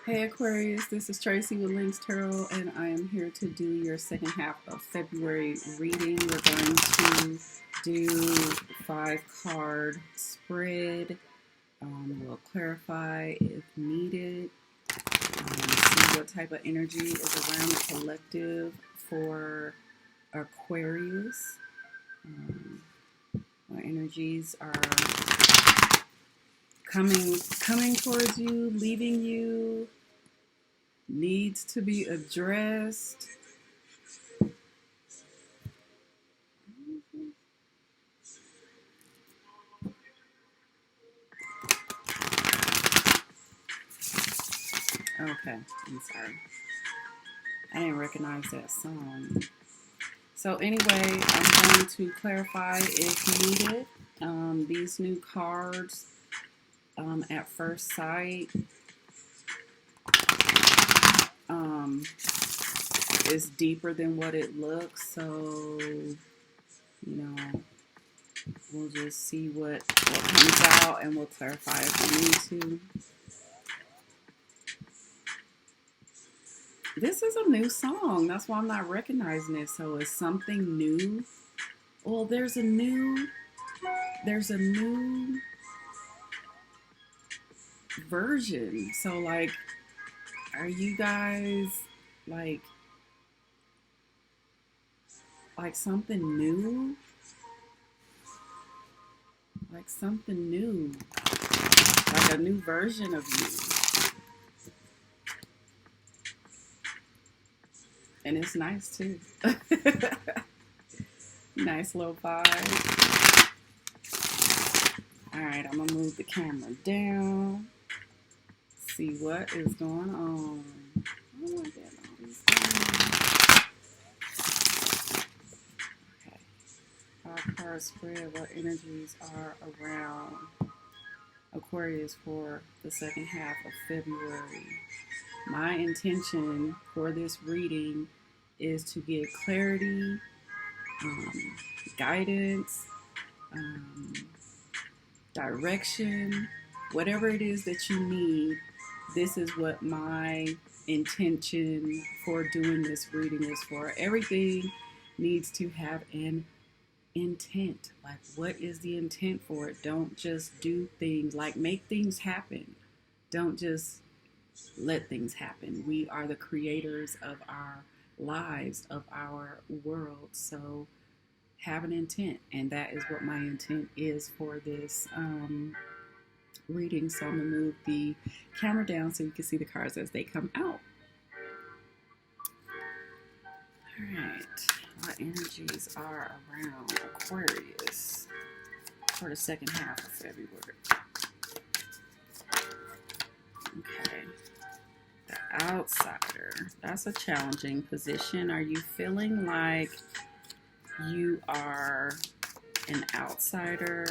Hey Aquarius, this is Tracy with Links Tarot, and I am here to do your second half of February reading. We're going to do 5-card spread. We'll clarify if needed. See what type of energy is around the collective for Aquarius. What energies are coming towards you, leaving you, needs to be addressed. Okay, I'm sorry. I didn't recognize that song. So anyway, I'm going to clarify if needed. These new cards, at first sight, is deeper than what it looks. So, we'll just see what comes out, and we'll clarify if we need to. This is a new song. That's why I'm not recognizing it. So it's something new. Well, there's a new version. So like, are you guys like something new? Like something new. Like a new version of you. And it's nice too. Nice little vibe. Alright, I'm gonna move the camera down. See what is going on. Oh my goodness. Okay. 5-card spread. What energies are around Aquarius for the second half of February? My intention for this reading is to give clarity, guidance, direction, whatever it is that you need. This is what my intention for doing this reading is for. Everything needs to have an intent. Like, what is the intent for it? Don't just do things, like make things happen. Don't just let things happen. We are the creators of our lives, of our world. So have an intent, and that is what my intent is for this reading. So I'm gonna move the camera down so you can see the cards as they come out. All right, what energies are around Aquarius for the second half of February? Okay. The outsider. That's a challenging position. Are you feeling like you are an outsider?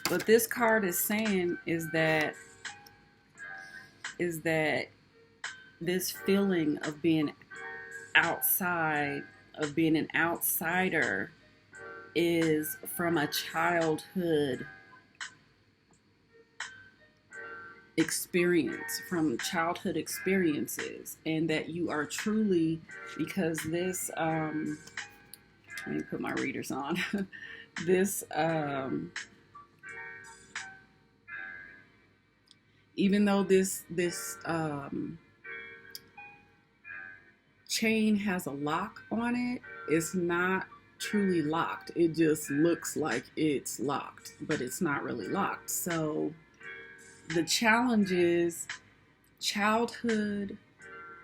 What this card is saying is that this feeling of being outside, of being an outsider, is from a childhood experience, from childhood experiences, and that you are truly, because this let me put my readers on. This even though this chain has a lock on it, it's not truly locked. It just looks like it's locked, but it's not really locked. So the challenge is childhood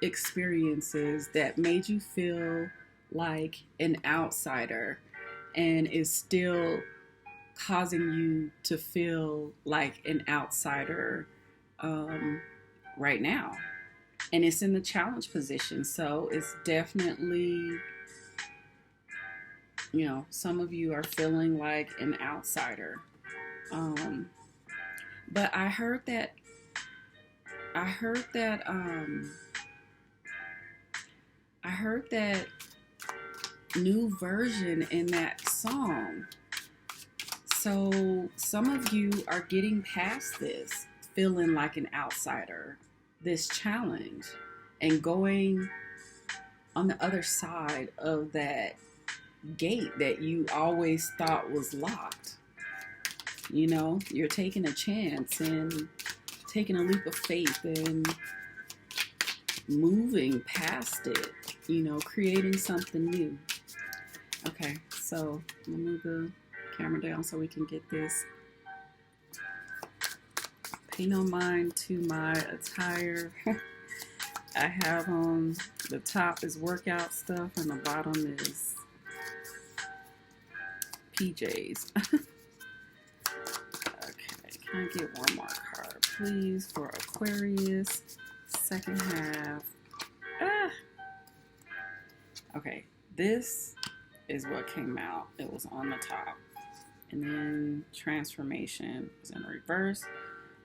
experiences that made you feel like an outsider and is still causing you to feel like an outsider right now. And it's in the challenge position. So it's definitely, some of you are feeling like an outsider. But I heard that new version in that song So some of you are getting past this, feeling like an outsider, this challenge, and going on the other side of that gate that you always thought was locked. You know, you're taking a chance and taking a leap of faith and moving past it, you know, creating something new. Okay, so I'm gonna move the camera down so we can get this. Pay no mind to my attire. I have on the top is workout stuff and the bottom is PJs. Okay, can I get one more card, please, for Aquarius, second half? Okay, this is what came out. It was on the top. And then transformation is in reverse.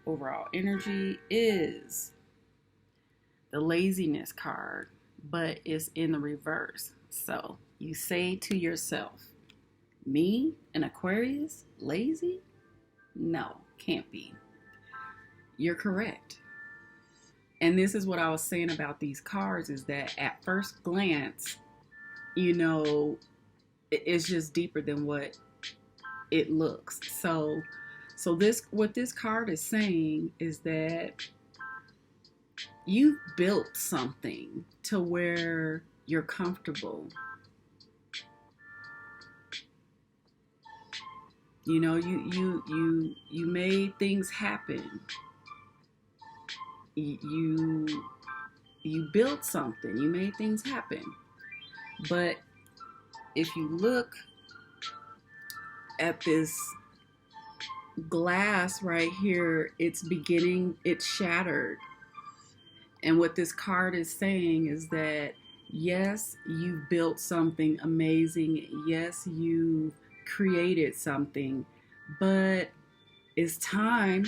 Overall energy is the laziness card, but it's in the reverse. So you say to yourself, me, an Aquarius, lazy? No, can't be. You're correct. And this is what I was saying about these cards, is that at first glance, you know, it's just deeper than what it looks. So this, what this card is saying is that you've built something to where you're comfortable. You know, you made things happen. You built something. You made things happen. But if you look at this glass right here, it's shattered. And what this card is saying is that, yes, you built something amazing. Yes, you created something, but it's time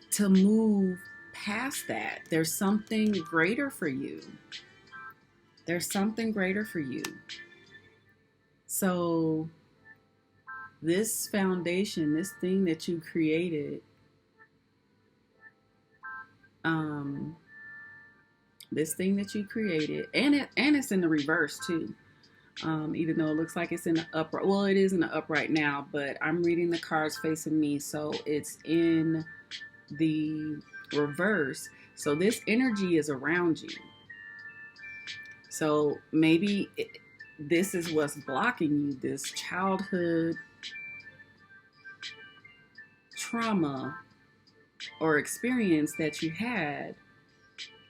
to move past that. There's something greater for you. There's something greater for you. So this foundation, this thing that you created, this thing that you created, and it's in the reverse too. Even though it looks like it's in the upright. Well, it is in the upright now, but I'm reading the cards facing me, so it's in the reverse. So this energy is around you. So maybe this is what's blocking you, this childhood trauma or experience that you had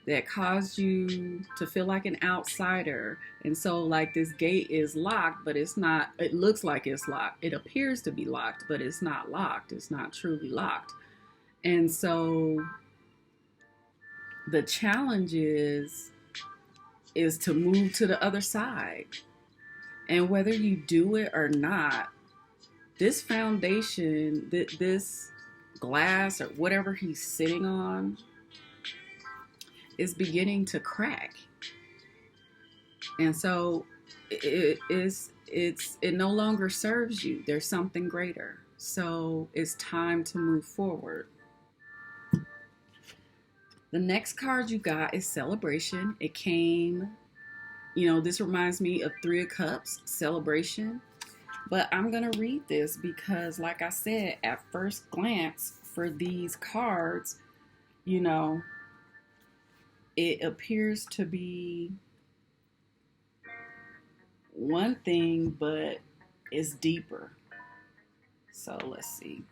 that caused you to feel like an outsider. And so like this gate is locked, but it's not. It looks like it's locked. It appears to be locked, but it's not locked. It's not truly locked. And so the challenge is to move to the other side. And whether you do it or not, this foundation, this glass or whatever he's sitting on, is beginning to crack. And so it no longer serves you. There's something greater. So it's time to move forward. The next card you got is celebration. It came, you know, this reminds me of Three of Cups, celebration. But I'm going to read this because, like I said, at first glance for these cards, you know, it appears to be one thing, but it's deeper. So let's see.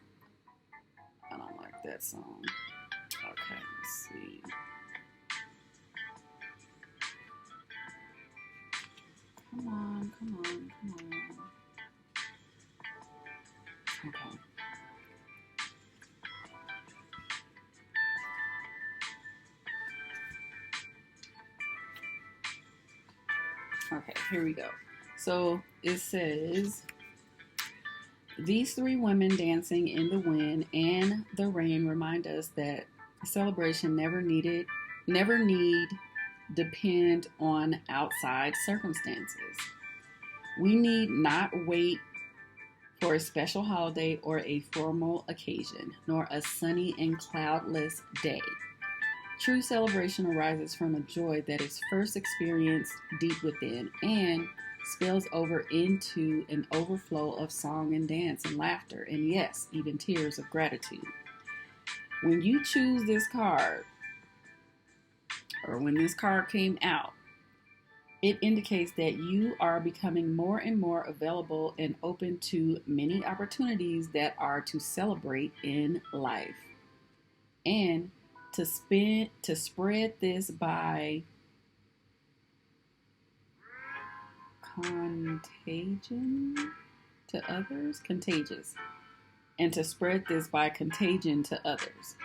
I don't like that song. Okay, let's see. Come on, come on, come on. Okay. Okay, here we go. So it says, these three women dancing in the wind and the rain remind us that celebration never need depend on outside circumstances. We need not wait for a special holiday or a formal occasion, nor a sunny and cloudless day. True celebration arises from a joy that is first experienced deep within and spills over into an overflow of song and dance and laughter, and yes, even tears of gratitude. When you choose this card, or when this card came out, it indicates that you are becoming more and more available and open to many opportunities that are to celebrate in life. And to spread this by contagion to others, contagious. And to spread this by contagion to others.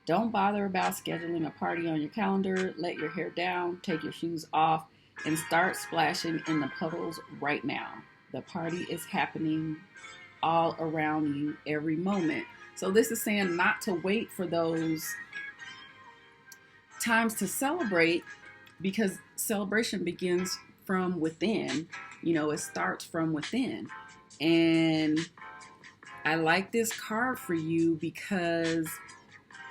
Don't bother about scheduling a party on your calendar. Let your hair down, take your shoes off, and start splashing in the puddles right now. The party is happening all around you every moment. So this is saying not to wait for those times to celebrate, because celebration begins from within. You know, it starts from within. And I like this card for you because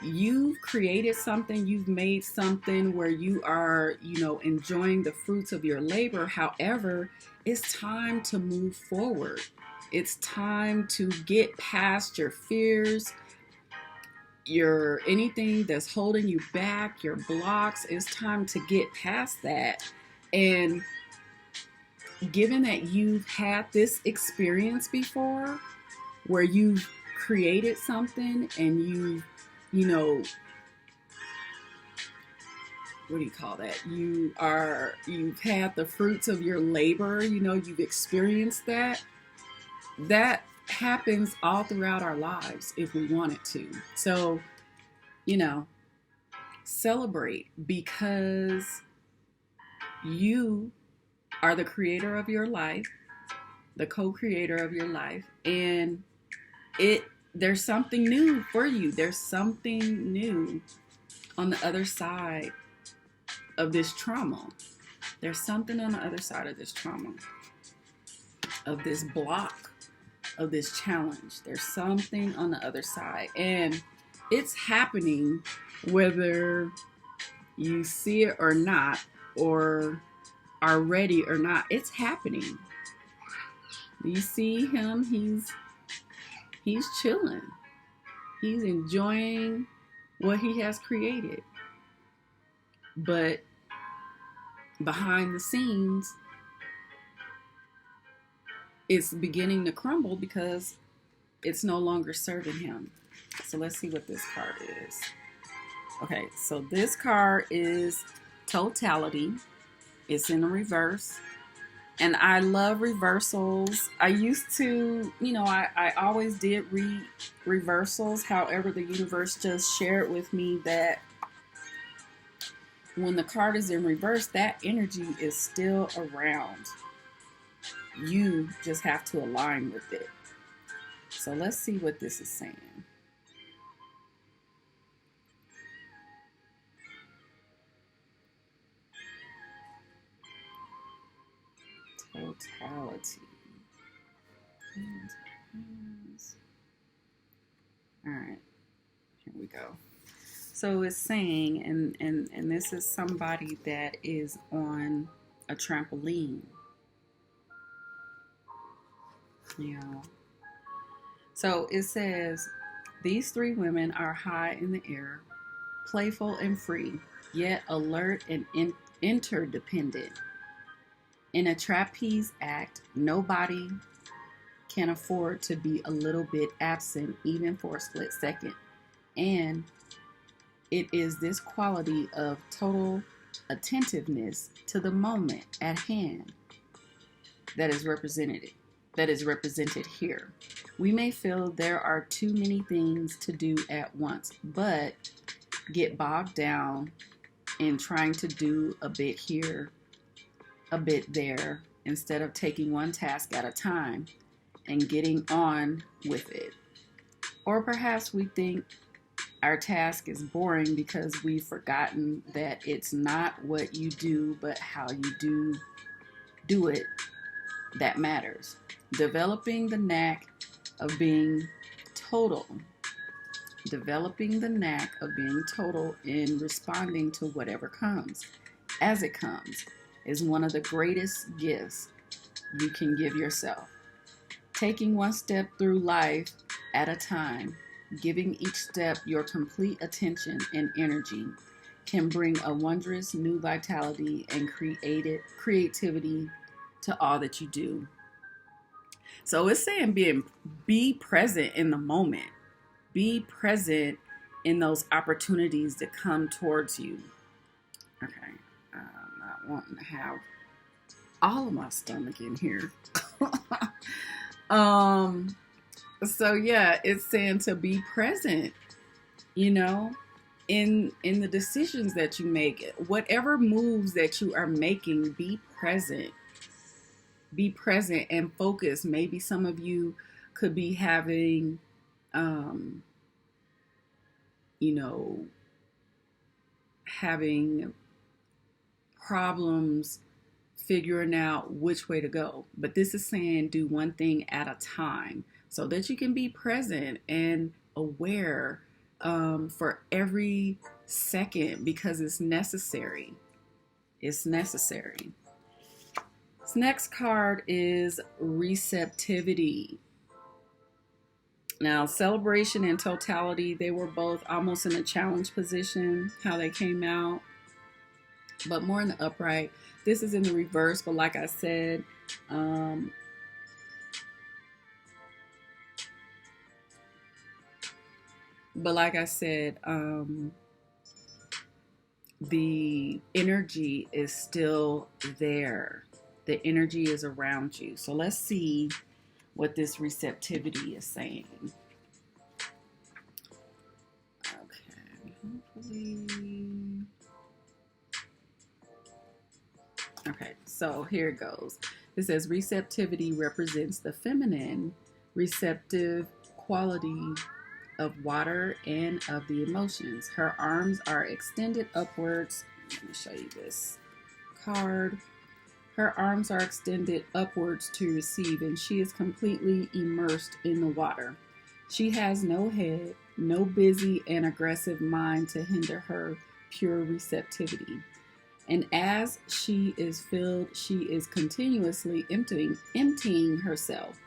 you've created something, you've made something where you are, enjoying the fruits of your labor. However, it's time to move forward. It's time to get past your fears, your anything that's holding you back, your blocks. It's time to get past that. And given that you've had this experience before where you've created something and you've what do you call that? You've had the fruits of your labor, you've experienced that. That happens all throughout our lives if we want it to. So, celebrate, because you are the creator of your life, the co-creator of your life, and there's something new for you. There's something new on the other side of this trauma. There's something on the other side of this trauma, of this block, of this challenge. There's something on the other side. And it's happening whether you see it or not, or are ready or not. It's happening. You see him, he's chilling. He's enjoying what he has created. But behind the scenes, it's beginning to crumble because it's no longer serving him. So let's see what this card is. Okay, so this card is Totality. It's in reverse. And I love reversals. I used to, I always did read reversals. However, the universe just shared with me that when the card is in reverse, that energy is still around. You just have to align with it. So let's see what this is saying. Totality. All right, here we go. So it's saying, and this is somebody that is on a trampoline. So it says, these three women are high in the air, playful and free, yet alert and interdependent. In a trapeze act, nobody can afford to be a little bit absent, even for a split second. And it is this quality of total attentiveness to the moment at hand that is represented here. We may feel there are too many things to do at once, but get bogged down in trying to do a bit here, a bit there, instead of taking one task at a time and getting on with it. Or perhaps we think our task is boring because we've forgotten that it's not what you do, but how you do it that matters. Developing the knack of being total. Developing the knack of being total in responding to whatever comes as it comes is one of the greatest gifts you can give yourself. Taking one step through life at a time, giving each step your complete attention and energy can bring a wondrous new vitality and creativity to all that you do. So it's saying be present in the moment. Be present in those opportunities that come towards you. Okay, I'm not wanting to have all of my stomach in here. So yeah, it's saying to be present, you know, in the decisions that you make, whatever moves that you are making, be present. Be present and focus. Maybe some of you could be having having problems figuring out which way to go. But this is saying do one thing at a time so that you can be present and aware for every second, because it's necessary. It's necessary. This next card is Receptivity. Now, Celebration and Totality, they were both almost in a challenge position, how they came out, but more in the upright. This is in the reverse, but like I said, the energy is still there. The energy is around you. So let's see what this receptivity is saying. Okay, hopefully. Okay, so here it goes. It says receptivity represents the feminine, receptive quality of water and of the emotions. Her arms are extended upwards. Let me show you this card. Her arms are extended upwards to receive, and she is completely immersed in the water. She has no head, no busy and aggressive mind to hinder her pure receptivity. And as she is filled, she is continuously emptying herself,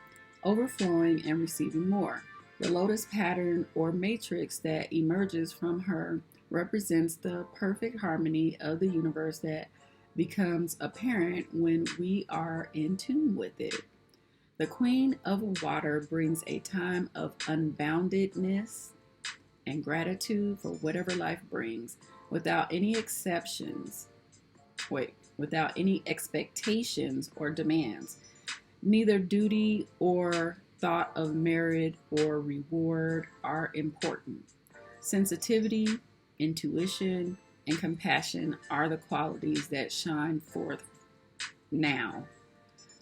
overflowing and receiving more. The lotus pattern or matrix that emerges from her represents the perfect harmony of the universe that becomes apparent when we are in tune with it. The Queen of Water brings a time of unboundedness and gratitude for whatever life brings, without any expectations or demands. Neither duty or thought of merit or reward are important. Sensitivity, intuition, and compassion are the qualities that shine forth now,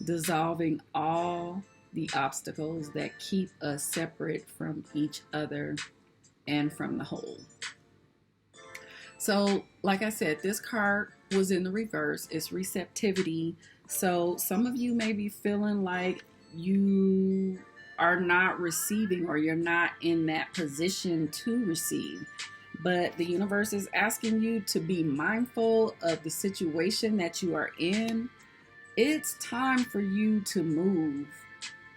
dissolving all the obstacles that keep us separate from each other and from the whole. So, like I said, this card was in the reverse. It's receptivity. So some of you may be feeling like you are not receiving, or you're not in that position to receive. But the universe is asking you to be mindful of the situation that you are in. It's time for you to move.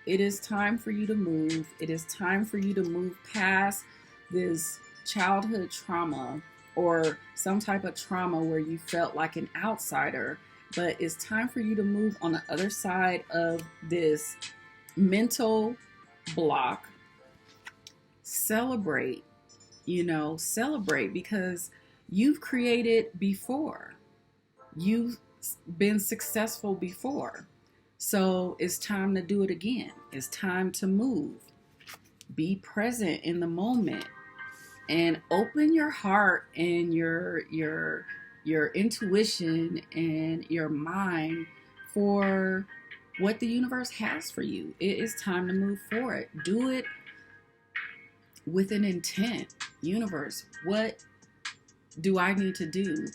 It is time for you to move. It is time for you to move past this childhood trauma or some type of trauma where you felt like an outsider. But it's time for you to move on the other side of this mental block. Celebrate, celebrate, because you've created before. You've been successful before. So it's time to do it again. It's time to move. Be present in the moment and open your heart and your intuition and your mind for what the universe has for you. It is time to move forward. Do it with an intent. Universe, what do I need to do?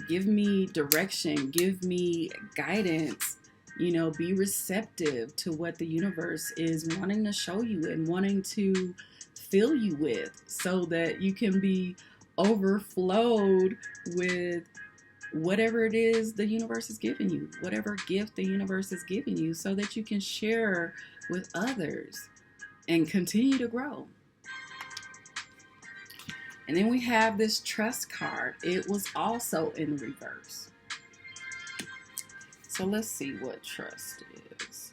Give me direction. Give me guidance. You know, be receptive to what the universe is wanting to show you and wanting to fill you with, so that you can be overflowed with whatever it is the universe is giving you, whatever gift the universe is giving you, so that you can share with others and continue to grow. And then we have this trust card. It was also in reverse. So let's see what trust is.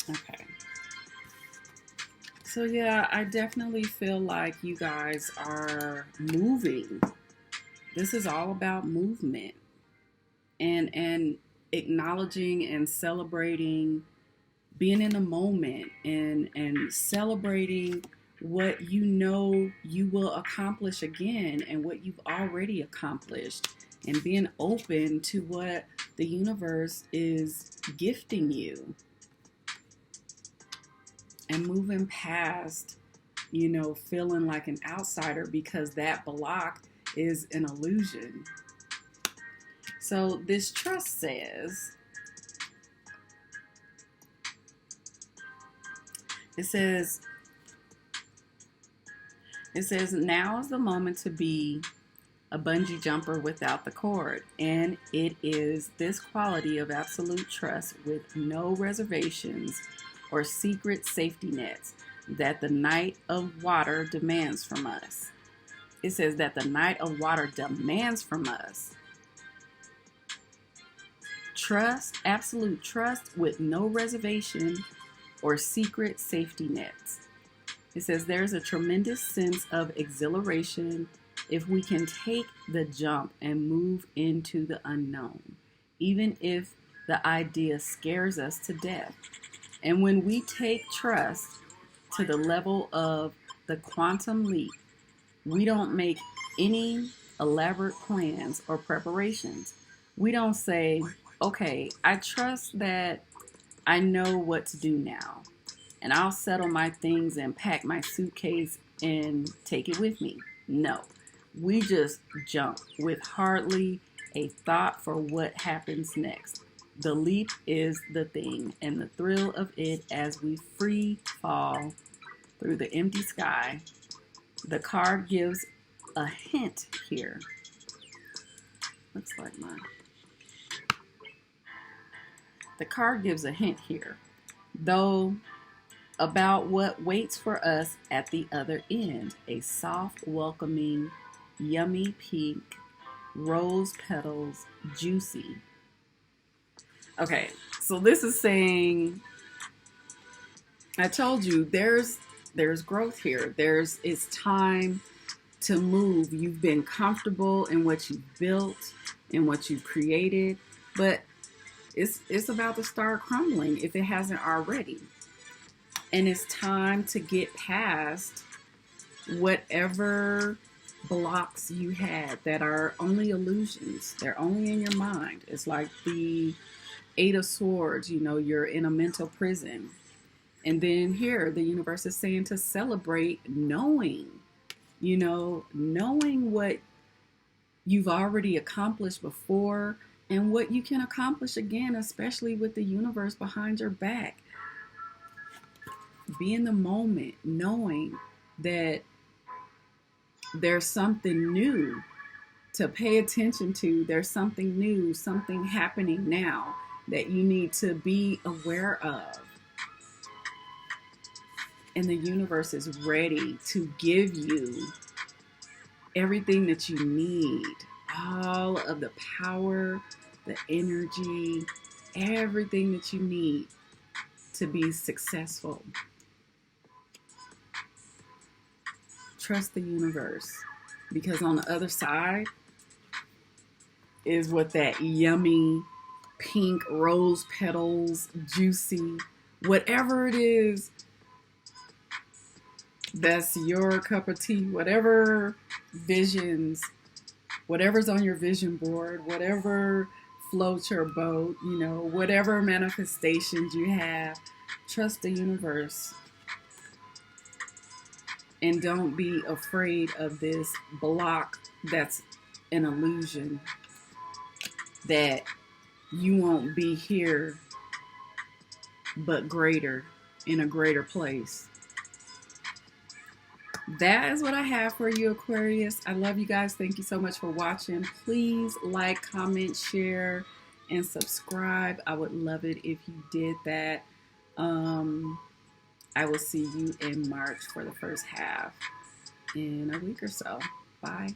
Okay. So yeah, I definitely feel like you guys are moving. This is all about movement and acknowledging and celebrating being in the moment and celebrating what you know you will accomplish again and what you've already accomplished, and being open to what the universe is gifting you, and moving past, you know, feeling like an outsider because that block is an illusion. So this trust says, it says now is the moment to be a bungee jumper without the cord. And it is this quality of absolute trust with no reservations or secret safety nets that the night of water demands from us. It says that the night of water demands from us. Trust, absolute trust with no reservation or secret safety nets. It says there's a tremendous sense of exhilaration if we can take the jump and move into the unknown, even if the idea scares us to death. And when we take trust to the level of the quantum leap, we don't make any elaborate plans or preparations. We don't say, okay, I trust that I know what to do now, and I'll settle my things and pack my suitcase and take it with me. No, we just jump with hardly a thought for what happens next. The leap is the thing, and the thrill of it as we free fall through the empty sky. The card gives a hint here. Looks like mine. The card gives a hint here, though, about what waits for us at the other end. A soft, welcoming, yummy pink, rose petals, juicy. Okay, so this is saying, I told you there's growth here. It's time to move. You've been comfortable in what you've built and what you've created, but it's about to start crumbling if it hasn't already. And it's time to get past whatever blocks you had that are only illusions. They're only in your mind. It's like the Eight of Swords, you know, you're in a mental prison. And then here, the universe is saying to celebrate knowing, you know, knowing what you've already accomplished before and what you can accomplish again, especially with the universe behind your back. Be in the moment, knowing that there's something new to pay attention to. There's something new, something happening now that you need to be aware of. And the universe is ready to give you everything that you need. All of the power, the energy, everything that you need to be successful. Trust the universe, because on the other side is what that yummy pink rose petals, juicy, whatever it is that's your cup of tea, whatever visions, whatever's on your vision board, whatever floats your boat, you know, whatever manifestations you have, trust the universe. And don't be afraid of this block that's an illusion, that you won't be here but greater, in a greater place. That is what I have for you, Aquarius. I love you guys. Thank you so much for watching. Please like, comment, share, and subscribe. I would love it if you did that. I will see you in March for the first half in a week or so. Bye.